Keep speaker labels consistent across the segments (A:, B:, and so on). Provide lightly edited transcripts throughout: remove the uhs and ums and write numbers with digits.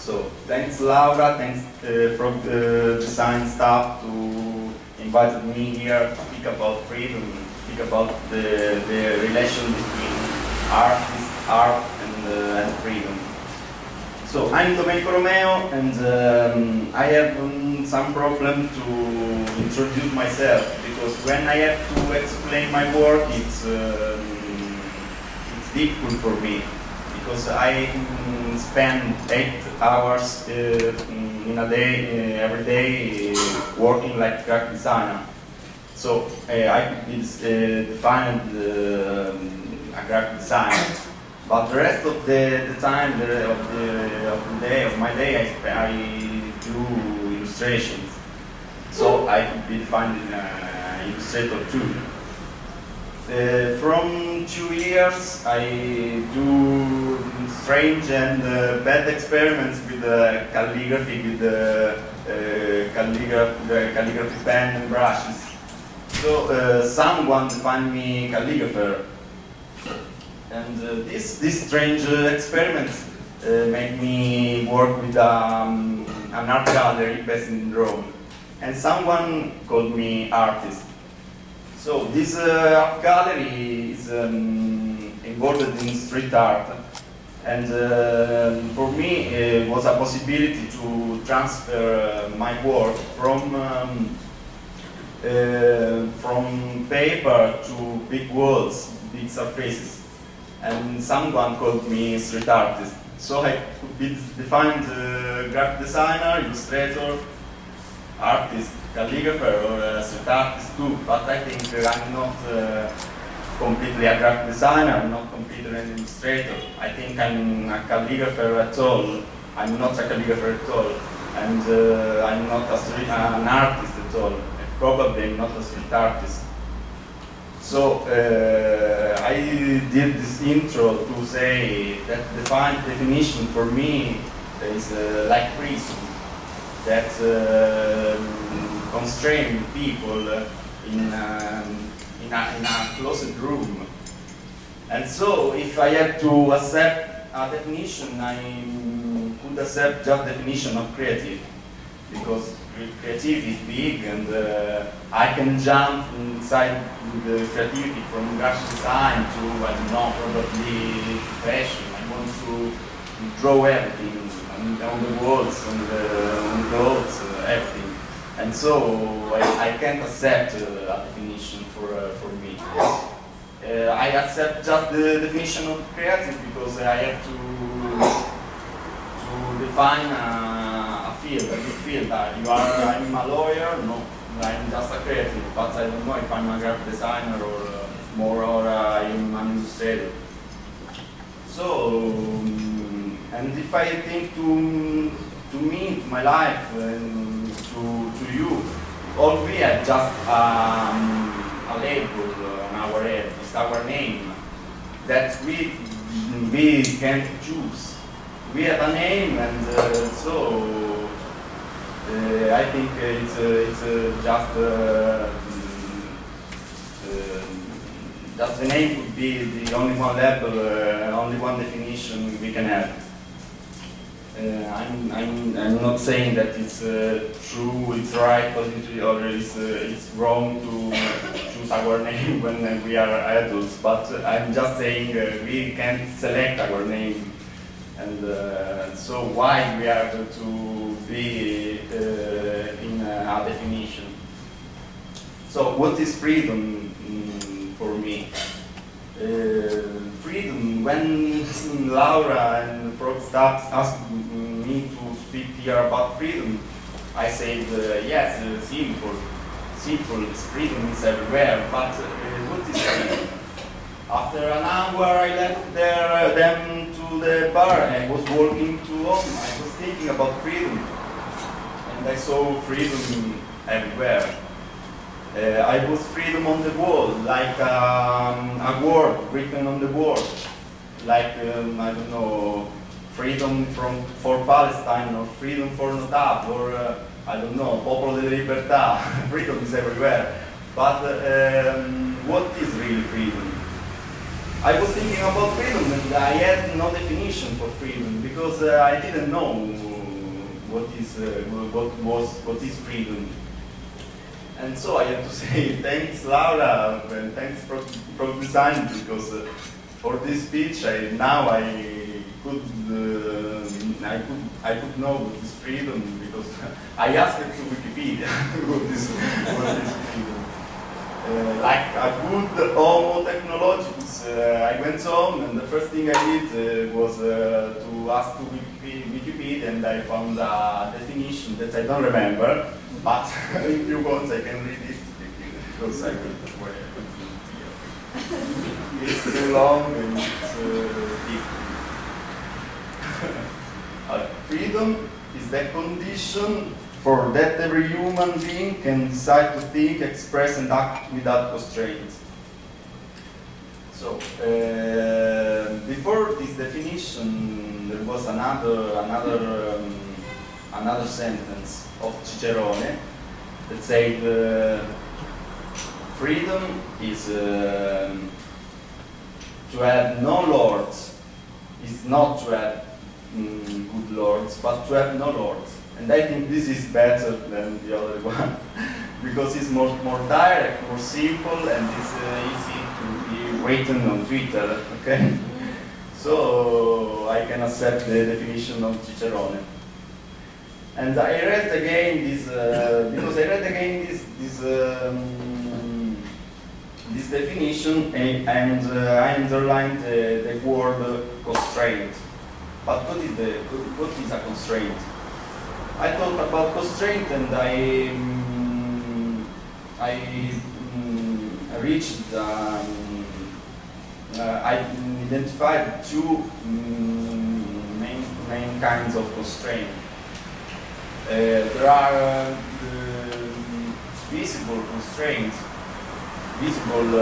A: So thanks Laura, thanks from the design staff to invited me here to speak about freedom, speak about the relation between art and freedom. So I'm Domenico Romeo, and I have some problem to introduce myself, because when I have to explain my work, it's difficult for me, because I spend 8 hours in a day, every day, working like graphic designer. So I could define a graphic designer, but the rest of the time of my day I do illustrations. So I could be defined in illustrator too. From 2 years, I do strange and bad experiments with calligraphy, with calligraphy pen and brushes. So someone defined me calligrapher, and these strange experiments made me work with an art gallery based in Rome, and someone called me artist. So this art gallery is involved in street art, and for me it was a possibility to transfer my work from paper to big walls, big surfaces, and someone called me street artist. So I could be defined graphic designer, illustrator, artist, calligrapher, or street artist too, but I think I'm not completely a graphic designer, I'm not completely an illustrator. I think I'm a calligrapher at all. I'm not a calligrapher at all, and I'm not an artist at all. Probably I'm not a street artist. So I did this intro to say that the definition for me is like prison, that constrain people in a closed room. And so if I had to accept a definition, I could accept just definition of creative, because creativity is big, and I can jump inside the creativity from graphic design to, I don't know, probably fashion. I want to draw everything on the walls, on the clothes, everything. And so I can't accept a definition for me. I accept just the definition of creative because I have to define a field, a big field. I'm a lawyer, no, I'm just a creative, but I don't know if I'm a graphic designer or I'm an illustrator. So, and if I think to me, to my life, and to you, all we have just a label on our head, it's our name, that we can't choose. We have a name, and so I think it's just the name could be the only one label, only one definition we can have. I'm not saying that it's true, it's right, or it's wrong to choose our name when we are adults, but I'm just saying we can't select our name, and so why we are to be in a definition. So what is freedom for me? Freedom, when Laura and Frog staff asked me to speak here about freedom, I said yes, simple, freedom is everywhere, but what is freedom? After an hour I left them to the bar and I was walking to home, I was thinking about freedom. And I saw freedom everywhere. I was freedom on the wall, like a word written on the wall. Like, I don't know, freedom for Palestine, or freedom for Notab, or I don't know, Popolo della Libertà. Freedom is everywhere. But what is really freedom? I was thinking about freedom and I had no definition for freedom because I didn't know what is freedom. And so I have to say thanks Laura and thanks Pro Design because for this speech I could know what is freedom because I asked it to Wikipedia what is freedom. Like a good Homo technologicus, I went home and the first thing I did was to ask to Wikipedia, and I found a definition that I don't remember, but if you want I can read it because I will here. It's too long and it's deep. Freedom is the condition for that every human being can decide to think, express, and act without constraints. So, before this definition, there was another sentence of Cicerone that said, freedom is to have no lords, is not to have good lords, but to have no lords. And I think this is better than the other one because it's more direct, more simple, and it's easy to be written on Twitter. Okay, so I can accept the definition of Cicerone. And I read again this because I read again this definition and I underlined the word constraint. But what is a constraint? I thought about constraint and I reached, I identified two main kinds of constraint. There are visible constraints, visible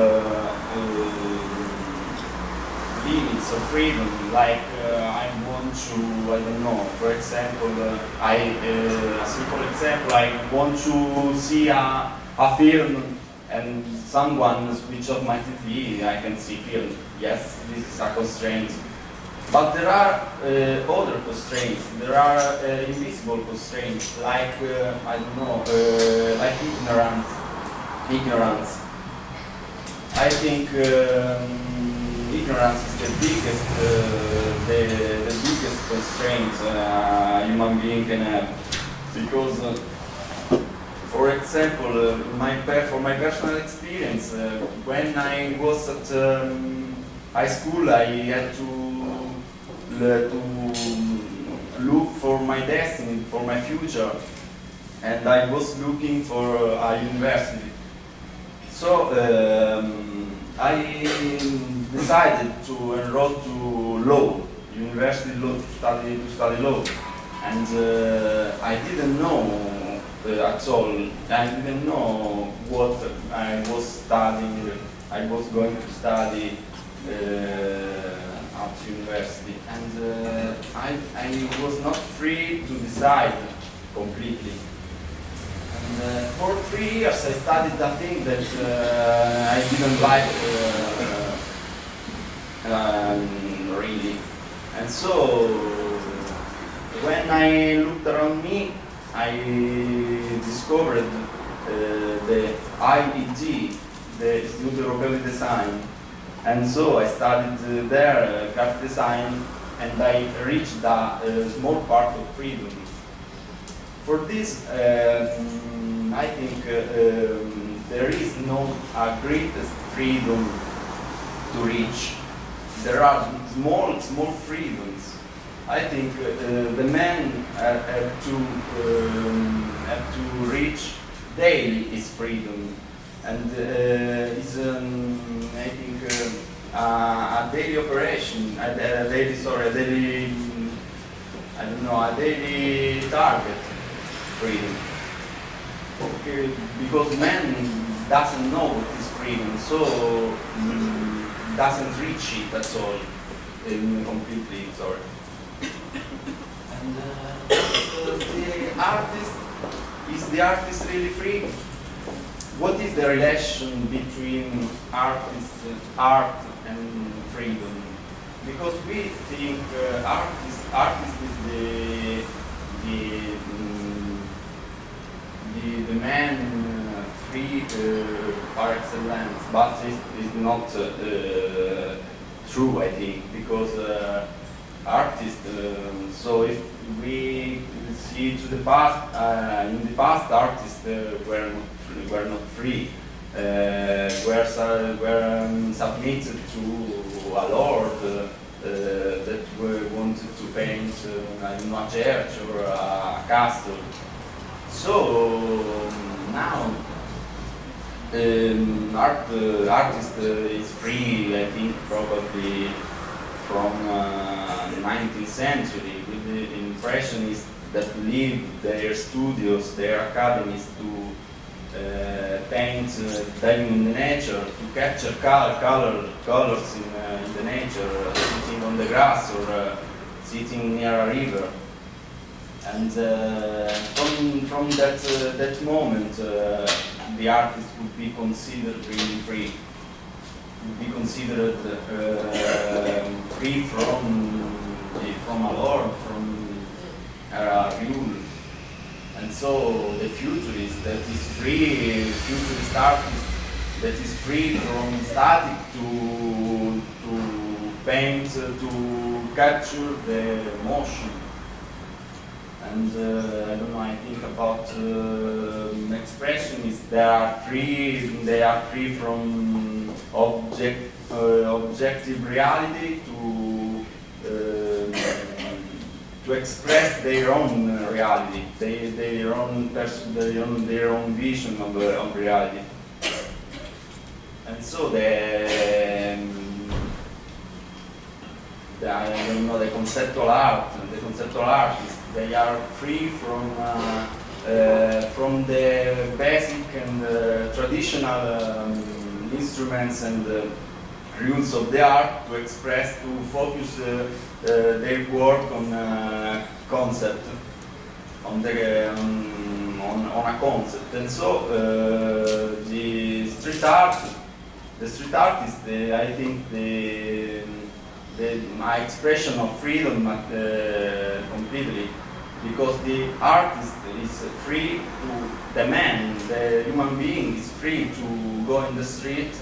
A: limits of freedom, like I want to, I don't know, for example, a simple example, I want to see a film and someone switch off my TV, I can see film. Yes, this is a constraint. But there are other constraints. There are invisible constraints, like, I don't know, like ignorance. I think ignorance is the biggest constraint a human being can have, because, for example, for my personal experience, when I was at high school, I had to look for my destiny, for my future, and I was looking for a university. So I decided to enroll to law, university law, to study law, and I didn't know at all. I didn't know what I was studying. I was going to study at university, and I was not free to decide completely. And for 3 years I studied a thing that I didn't like really. And so when I looked around me, I discovered the IED, the Instituto Europeo di Design. And so I studied there graphic design, and I reached a small part of freedom. For this, I think there is no greatest freedom to reach. There are small freedoms. I think the men have to reach daily is freedom, and is I think a daily operation, a daily, sorry, a daily, I don't know, a daily target freedom. Okay, because man doesn't know what is freedom, so doesn't reach it at all, completely, sorry. And is the artist really free? What is the relation between art and freedom? Because we think artist is the man free par excellence, but it is not true, I think, because artists. So if we see to the past, in the past, artists were not free. Were submitted to a lord that wanted to paint a church or a castle. So now artist is free, I think, probably from 19th century, with the impressionists that leave their studios, their academies to paint diving in the nature, to capture colors in the nature, sitting on the grass or sitting near a river. And from that moment, the artist would be considered really free. Would be considered free from a lord, from a rule. And so the futurist that is free, futurist artist that is free from static to paint, to capture the motion. And I don't know, I think about expressionists, they are free from objective reality to express their own reality, their own vision of reality. And so I don't know, the conceptual artists, they are free from the basic and traditional instruments and rules of the art to express, to focus their work on a concept, on a concept. And so the street artist, I think my expression of freedom completely, because the artist is free to, the human being is free to go in the street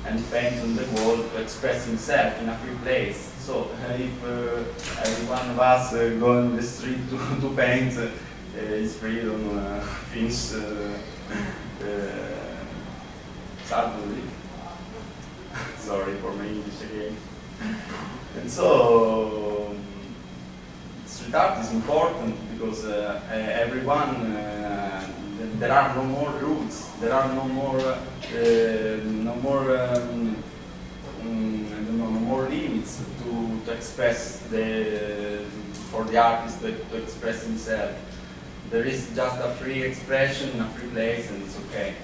A: and paint on the wall to express himself in a free place. So if every one of us go in the street to paint, his freedom finished suddenly. Sorry for my English again. And so street art is important because everyone, there are no more rules, there are no more limits to express for the artist to express himself. There is just a free expression, a free place, and it's okay.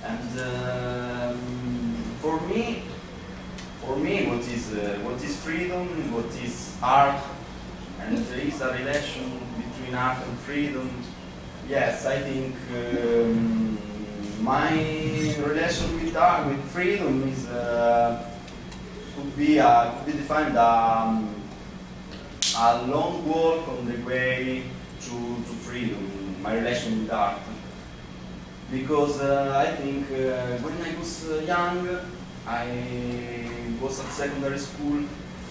A: And for me, what is freedom, what is art, and there is a relation between art and freedom. Yes, I think my relation with art, with freedom, is could be defined a long walk on the way to freedom. My relation with art, because I think when I was young, I was at secondary school.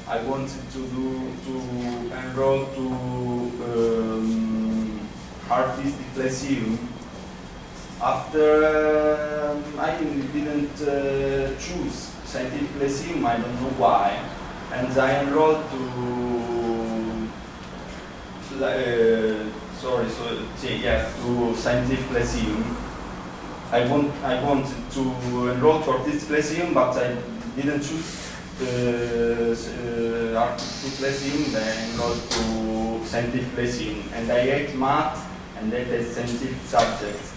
A: I wanted to enroll to artistic lyceum. After I didn't choose scientific lyceum, I don't know why, and I enrolled to to scientific lyceum. I wanted to enroll to artistic lyceum, but I didn't choose artistic lesson and go to scientific lesson. And I hate math and I hate scientific subjects.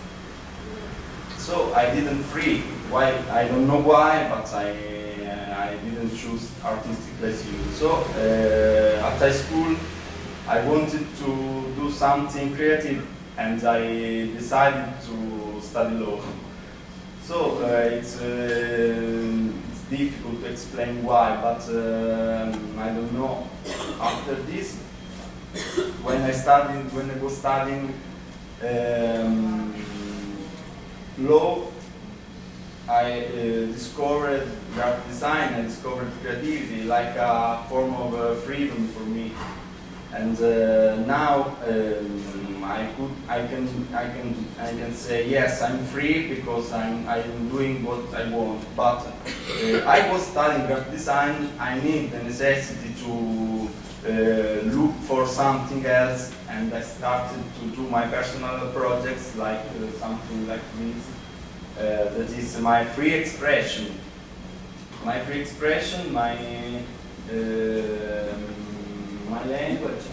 A: So I didn't free. Why? I don't know why, but I didn't choose artistic lesson. So at high school, I wanted to do something creative, and I decided to study law. So it's difficult to explain why, but I don't know. After this, when I was studying law, I discovered graphic design. I discovered creativity like a form of freedom for me, and now I can say yes, I'm free because I'm doing what I want. But I was studying graphic design. I need the necessity to look for something else, and I started to do my personal projects like something like this. That is my free expression. My free expression, my language,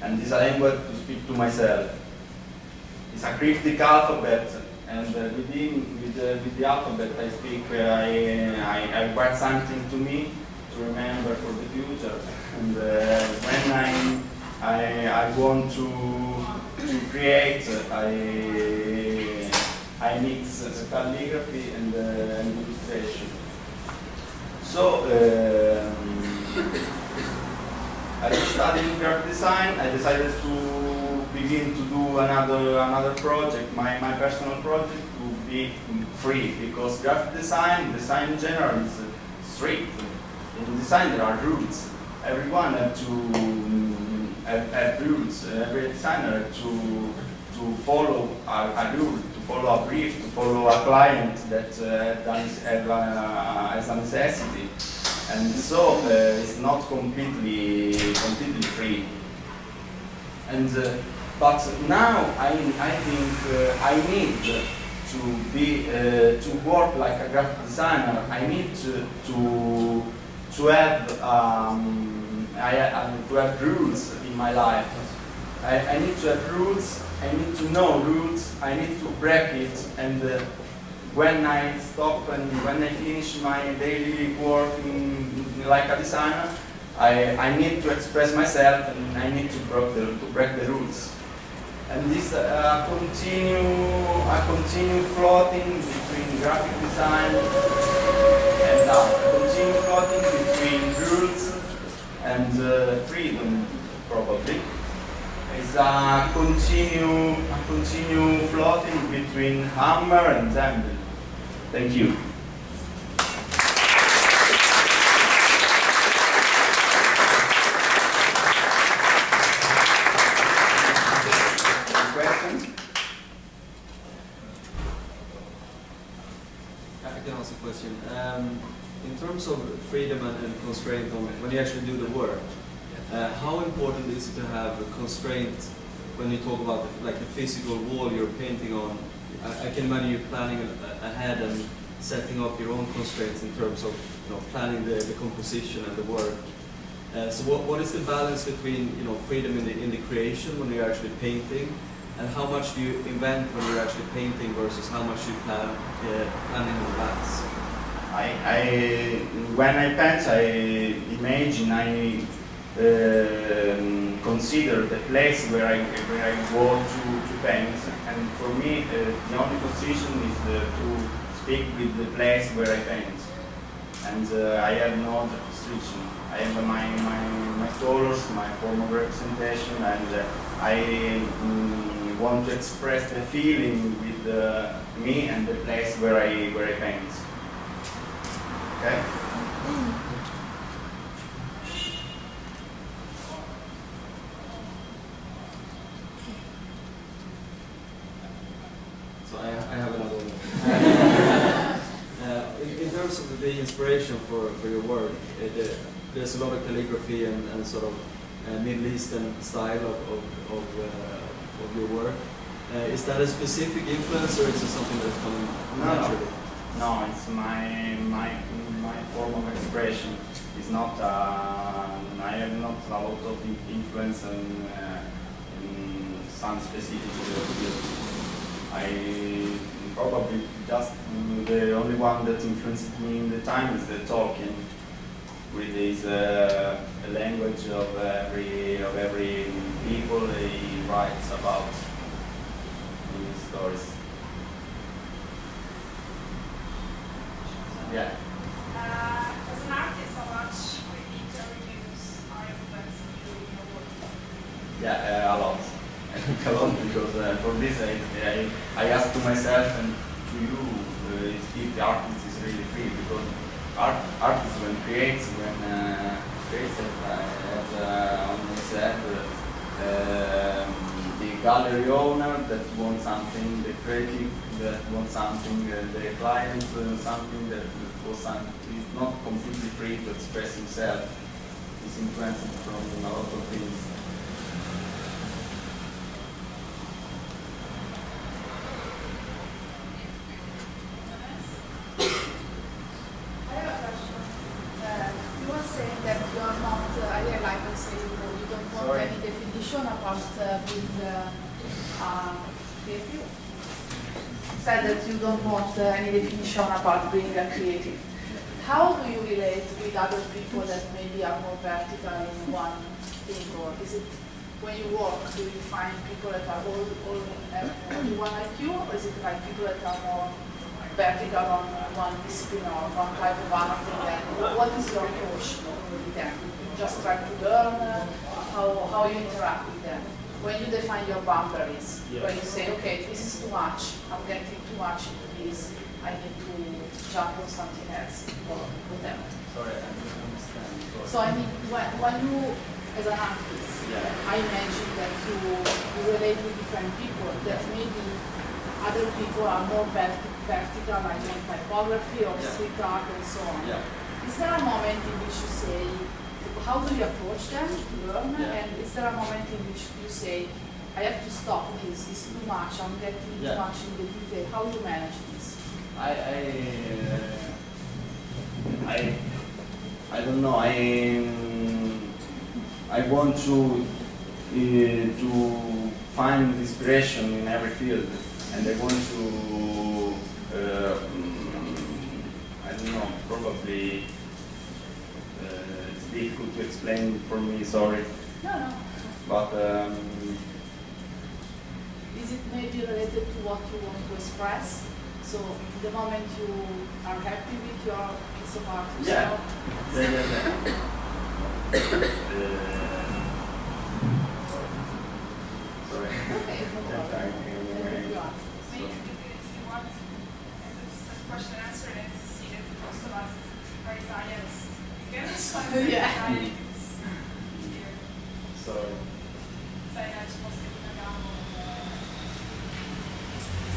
A: and this language to speak to myself. It's a cryptic alphabet, and with the alphabet I speak. I write something to me to remember for the future, and when I want to create, I mix calligraphy and illustration. So I studied graphic design. I decided to begin to do another project, my personal project, to be free, because graphic design in general is strict. In design there are rules. Everyone has to have rules. Every designer has to follow a rule, to follow a brief, to follow a client that has a necessity, and so it's not completely free. And but now I think I need to work like a graphic designer. I need to have rules in my life. I need to have rules. I need to know rules, I need to break it, and when I stop and when I finish my daily work like a designer, I need to express myself, and I need to break the rules. And this continue floating between graphic design and art. I continue floating between rules and freedom, probably. It's a continue floating between hammer and anvil. Thank you. Questions?
B: I can ask a question. In terms of freedom and constraint on when you actually do the work, how important is it to have a constraint when you talk about the physical wall you're painting on? I can imagine you planning ahead and setting up your own constraints in terms of planning the composition and the work. So what is the balance between freedom in the creation when you're actually painting, and how much do you invent when you're actually painting versus how much you plan in advance?
A: When I paint, I imagine, consider the place where I go to paint, and for me the only position is to speak with the place where I paint, and I have no other restriction. I have my colors, my form of representation, and I want to express the feeling with me and the place where I paint. Okay.
B: I have another one. In terms of the inspiration for your work, there's a lot of calligraphy and sort of Middle Eastern style of your work. Is that a specific influence, or is it something that's coming naturally?
A: No, it's my my form of expression. It's not. I have not a lot of influence in some specific field. I probably just the only one that influenced me in the time is the Tolkien, with his language of every people he writes about in his stories. Yeah.
C: As an artist, how much critical reviews are influencing you in your work?
A: Yeah, a lot. I think a lot because for this I ask to myself and to you if the artist is really free, because artists when creates as on said, the gallery owner that wants something, the critic that wants something, the client something that was is not completely free to express himself. He's influenced from a lot of things.
C: I have a question. You were saying that you are not, I realize you say you don't want any definition about being creative. Said that you don't want any definition about being a creative. How do you relate with other people that maybe are more vertical in one thing, or is it when you work, do you find people that are all only one like you, or is it like people that are more vertical on one discipline or one type of art? And what is your approach with them? Just try to learn how you interact with them. When you define your boundaries, when you say, okay, this is too much, I'm getting too much into this, I need to jump on something else, or whatever.
A: Sorry, I don't understand.
C: So I mean, when you, as an artist, I imagine that you relate with different people, that maybe other people are more vertical, like on typography or street art and so on. Is there a moment in which you say, how do you approach them to learn? And is there a moment in which you say, I have to stop this, it's too much, I'm getting too much in the detail. How do you manage this?
A: I don't know. I want to find inspiration in every field, and I want to I don't know, probably it's difficult to explain for me, sorry.
C: No.
A: But
C: is it maybe related to what you want to express? So the moment you are happy with your piece of art,
A: sorry.
C: Okay, no problem.
D: If you want this question answered and see that most of us are Italians, you can respond to Italian.
A: Sorry.
D: Sai la risposta che abbiamo.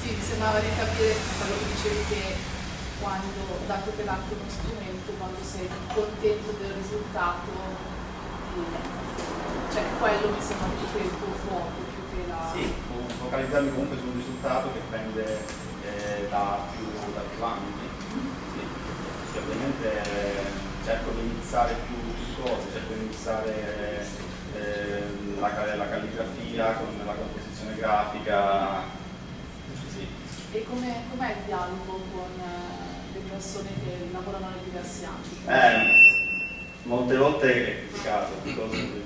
C: Sì, mi sembrava di capire quello che dicevi, che quando, dato che l'arte è uno strumento, quando sei contento del risultato, cioè quello mi sembra più che il tuo fuoco, più che la...
A: Sì, focalizzarmi comunque su un risultato che prende da più ampi. Sì, ovviamente cerco di mixare più cose, cerco di mixare la calligrafia con la composizione grafica. Sì.
C: E com'è il dialogo con le persone che lavorano nei diversi ambiti?
A: Molte volte è complicato,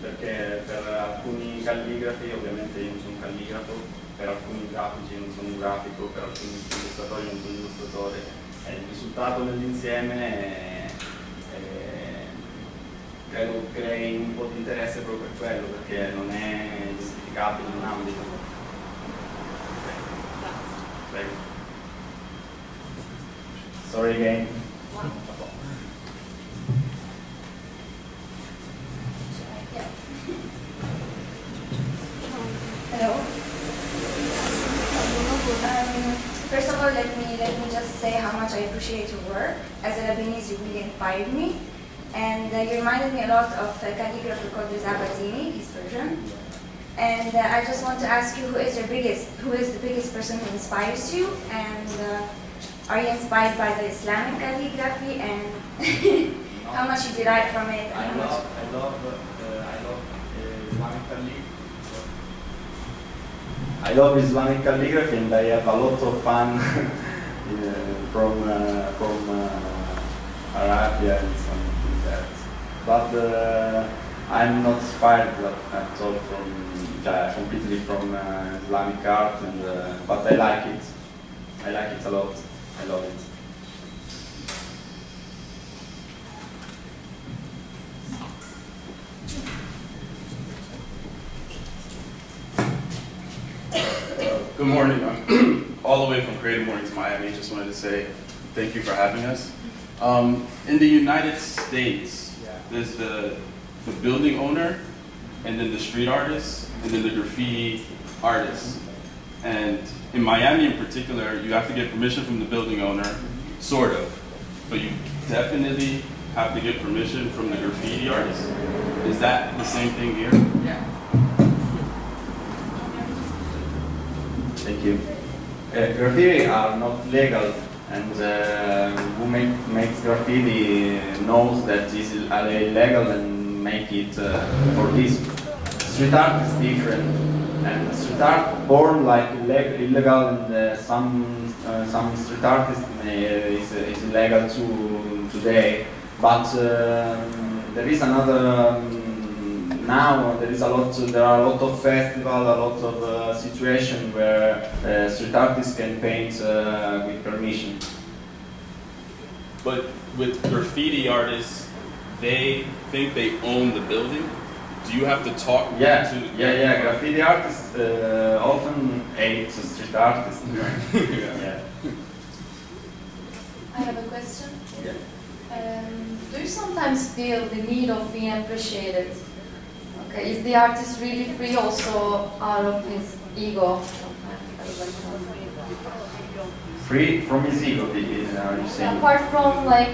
A: perché per alcuni calligrafi, ovviamente io non sono un calligrafo, per alcuni grafici non sono un grafico, per alcuni illustratori non sono un illustratore. Il risultato nell'insieme credo crei un po' di interesse proprio per quello, perché non è identificabile in un ambito. Prego. Sorry again.
E: Hello. First of all, let me just say how much I appreciate your work. As a Lebanese, you really inspired me, and you reminded me a lot of a calligrapher called Reza Batini. He's Persian, and I just want to ask you, who is the biggest person who inspires you, and Are you inspired by the Islamic calligraphy, and how much you derive from it?
A: I love Islamic calligraphy. I love Islamic calligraphy, and I have a lot of fun from Arabia and something like that. But I'm not inspired at all completely from Islamic art, and but I like it. I like it a lot. I love it.
F: Good morning. I'm all the way from CreativeMornings, Miami. Just wanted to say thank you for having us. In the United States, there's the building owner, and then the street artist, and then the graffiti artist. And in Miami in particular, you have to get permission from the building owner, sort of, but you definitely have to get permission from the graffiti artist. Is that the same thing here?
A: Yeah. Thank you. Graffiti are not legal, and who makes graffiti knows that this is illegal and make it for this. Street art is different, and street art born like illegal, and some street artists is illegal too today. But there is another. Now there are a lot of festivals, a lot of situations where street artists can paint with permission.
F: But with graffiti artists, they think they own the building. Do you have to talk to?
A: Yeah. Graffiti artists often hate street artists. Yeah.
G: I have a question.
A: Yeah.
G: Do you sometimes feel the need of being appreciated? Okay, is the artist really free also out of his ego?
A: Free from his ego, are you saying?
G: Apart from like,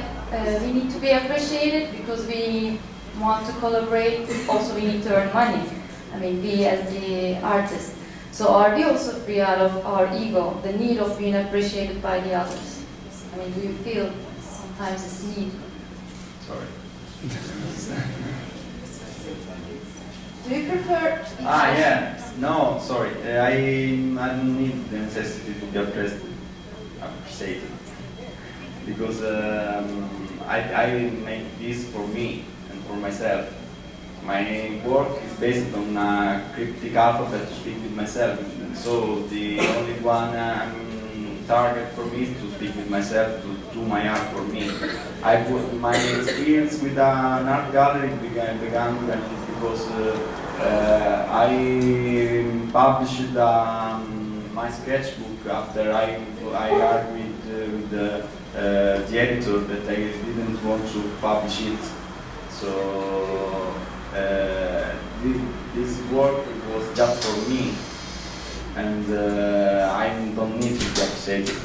G: we need to be appreciated because we want to collaborate, also we need to earn money. I mean, we as the artist. So are we also free out of our ego, the need of being appreciated by the others? I mean, do you feel sometimes this need?
A: Sorry.
G: Do you prefer?
A: Yeah. No, sorry. I don't need the necessity to be appreciated because I make this for me and for myself. My work is based on a cryptic alphabet to speak with myself. So the only one target for me is to speak with myself, to do my art for me. My experience with an art gallery began because I published my sketchbook after I argued with the editor that I didn't want to publish it. So this work was just for me, and I don't need to be appreciated.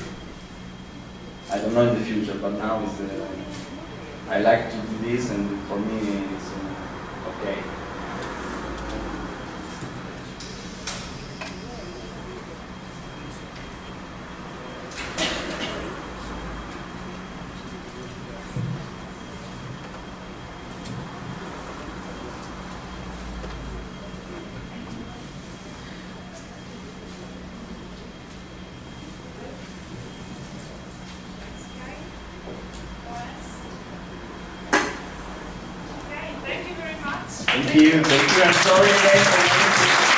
A: I don't know in the future, but now I like to do this, and for me it's okay. Thank you. I'm sorry again.